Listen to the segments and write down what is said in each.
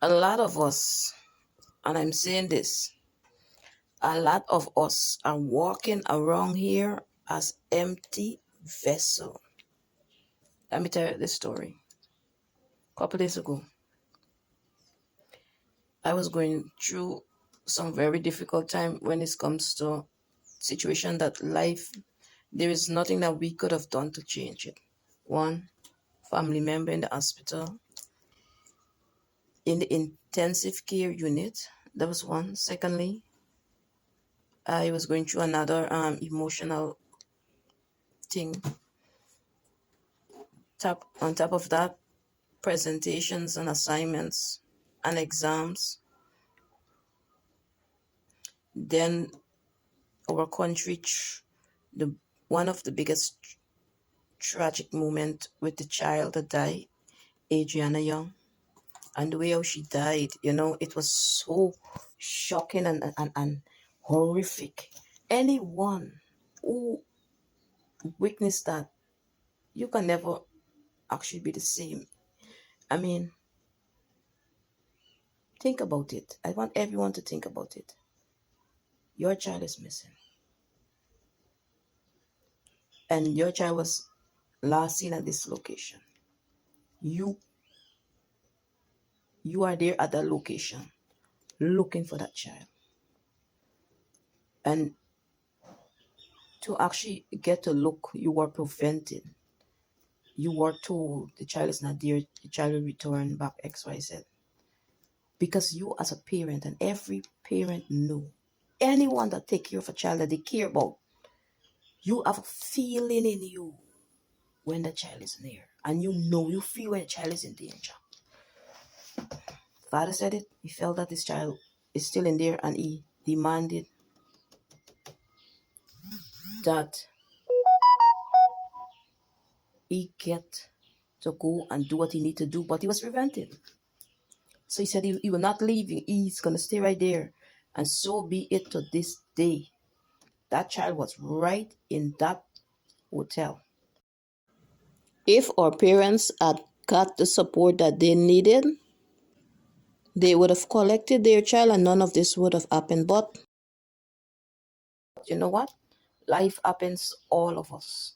A lot of us, and I'm saying this, a lot of us are walking around here as empty vessel. Let me tell you this story. A couple days ago, I was going through some very difficult time when it comes to situation that life, there is nothing that we could have done to change it. One, family member in the hospital, in the intensive care unit. That was one. Secondly, I was going through another emotional thing. On top of that, presentations and assignments and exams. Then our country, the one of the biggest tragic moment with the child that died, Adriana Young, and the way how she died, it was so shocking and horrific. Anyone who witnessed that, you can never actually be the same. I mean, think about it. I want everyone to think about it. Your child is missing, and your child was last seen at this location. You you are there at that location looking for that child. And to actually get to look, you were prevented. You were told the child is not there, the child will return back XYZ. Because you as a parent, and every parent know, anyone that take care of a child that they care about, you have a feeling in you when the child is near. And you feel when the child is in danger. Father said it, he felt that this child is still in there, and he demanded that he get to go and do what he need to do, but he was prevented. So he said he will not leave. He's going to stay right there. And so be it to this day. That child was right in that hotel. If our parents had got the support that they needed, they would have collected their child and none of this would have happened. But you know what? Life happens to all of us.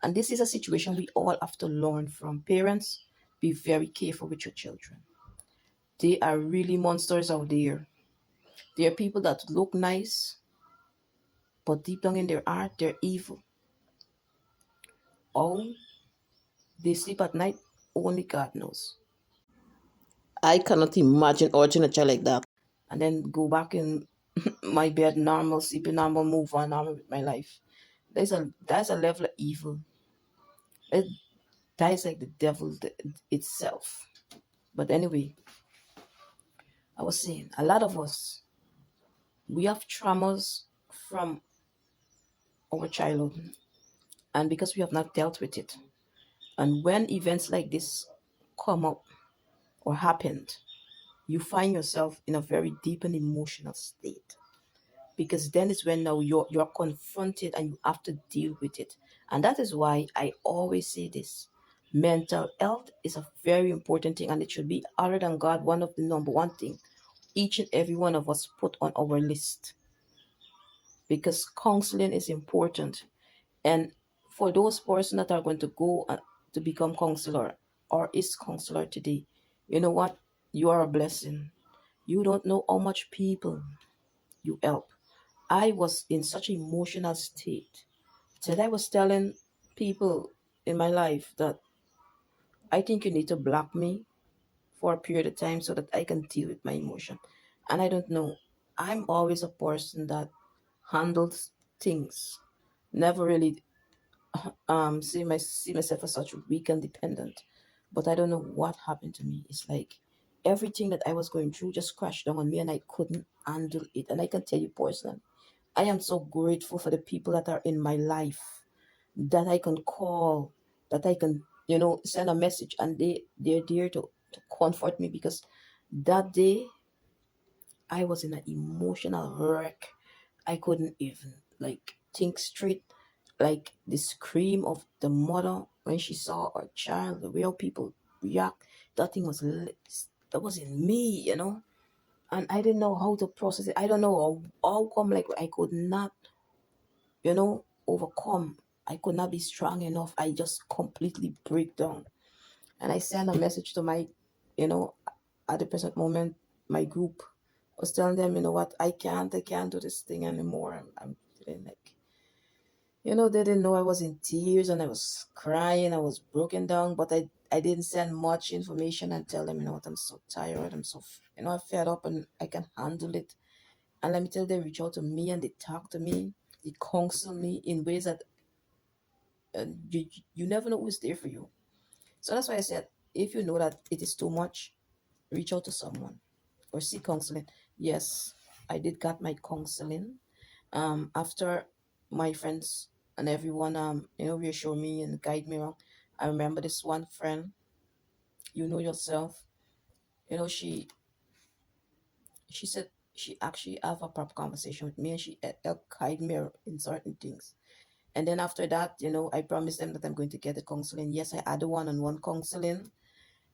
And this is a situation we all have to learn from. Parents, be very careful with your children. They are really monsters out there. There are people that look nice, but deep down in their heart, they're evil. Oh, they sleep at night, only God knows. I cannot imagine urging a child like that. And then go back in my bed, normal, sleeping normal, move on normal with my life. That's a level of evil. It, that is like the devil itself. But anyway, I was saying, a lot of us, we have traumas from our childhood. And because we have not dealt with it. And when events like this come up or happened, you find yourself in a very deep and emotional state, because then is when now you're confronted and you have to deal with it. And that is why I always say this: mental health is a very important thing, and it should be, other than God, one of the number one thing each and every one of us put on our list, because counseling is important. And for those persons that are going to go to become counselor or is counselor today, you know what, you are a blessing. You don't know how much people you help. I was in such an emotional state that I was telling people in my life that I think you need to block me for a period of time so that I can deal with my emotion. And I don't know. I'm always a person that handles things. Never really see myself as such weak and dependent. But I don't know what happened to me. It's like everything that I was going through just crashed down on me and I couldn't handle it. And I can tell you personally, I am so grateful for the people that are in my life, that I can call, that I can, send a message, and they're there to comfort me, because that day I was in an emotional wreck. I couldn't even like think straight. Like the scream of the mother when she saw her child, the way how people react, that thing was that was in me, and I didn't know how to process it. I don't know how come like I could not, overcome. I could not be strong enough. I just completely break down. And I sent a message to my, you know, at the present moment, my group. I was telling them, you know what, I can't do this thing anymore. I'm feeling like, they didn't know I was in tears and I was crying. I was broken down, but I didn't send much information and tell them, you know what, I'm so tired. I'm so, I'm fed up and I can handle it. And let me tell you, they reach out to me and they talk to me. They counsel me in ways that you never know who's there for you. So that's why I said, if you know that it is too much, reach out to someone or seek counseling. Yes, I did got my counseling. After my friends and everyone, reassure me and guide me wrong. I remember this one friend, yourself, she said she actually have a proper conversation with me and she helped guide me in certain things. And then after that, I promised them that I'm going to get the counseling. Yes, I had the one-on-one counseling.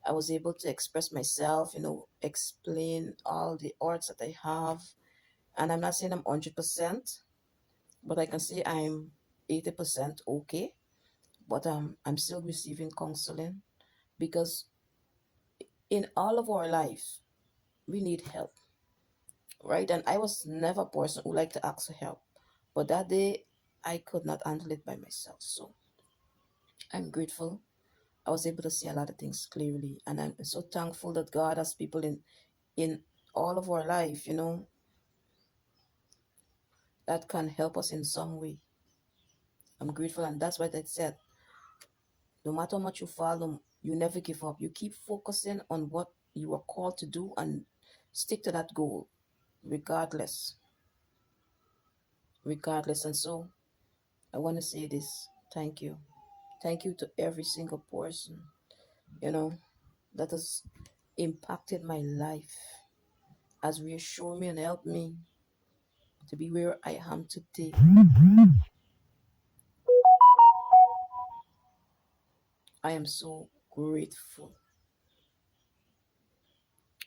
I was able to express myself, explain all the arts that I have. And I'm not saying I'm 100%, but I can say I'm 80% okay. But I'm still receiving counseling because in all of our life, we need help, right? And I was never a person who liked to ask for help. But that day, I could not handle it by myself. So I'm grateful. I was able to see a lot of things clearly. And I'm so thankful that God has people in all of our life, that can help us in some way. I'm grateful, and that's what I said. No matter how much you follow, you never give up. You keep focusing on what you are called to do and stick to that goal, regardless. Regardless. And so I want to say this. Thank you. Thank you to every single person, you know, that has impacted my life, has reassured me and helped me to be where I am today. I am so grateful.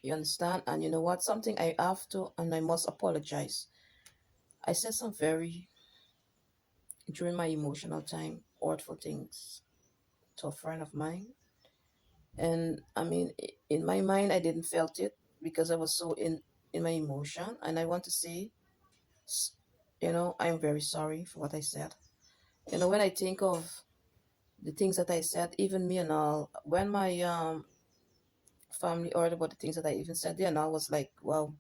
You understand? And you know what? Something I have to, and I must apologize. I said some very, during my emotional time, hurtful things to a friend of mine. And I mean, in my mind, I didn't felt it because I was so in my emotion. And I want to say, s- I'm very sorry for what I said. When I think of the things that I said, even me and all, when my family heard about the things that I even said, they and all was like, wow,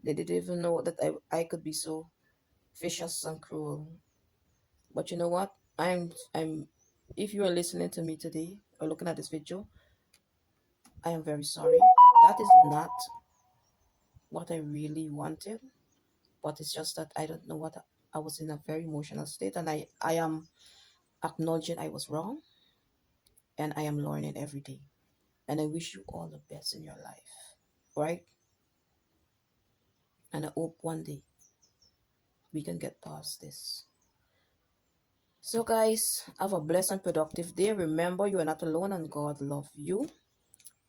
they didn't even know that I could be so vicious and cruel. But you know what? I'm if you are listening to me today or looking at this video, I am very sorry. That is not what I really wanted, but it's just that I don't know what I was in a very emotional state and I am acknowledging I was wrong and I am learning every day. And I wish you all the best in your life. Right? And I hope one day we can get past this. So guys, have a blessed and productive day. Remember you are not alone and God loves you.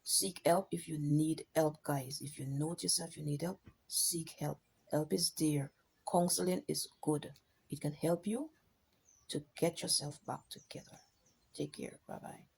Seek help if you need help, guys. If you notice yourself you need help, seek help. Help is there. Counseling is good. It can help you to get yourself back together. Take care. Bye bye.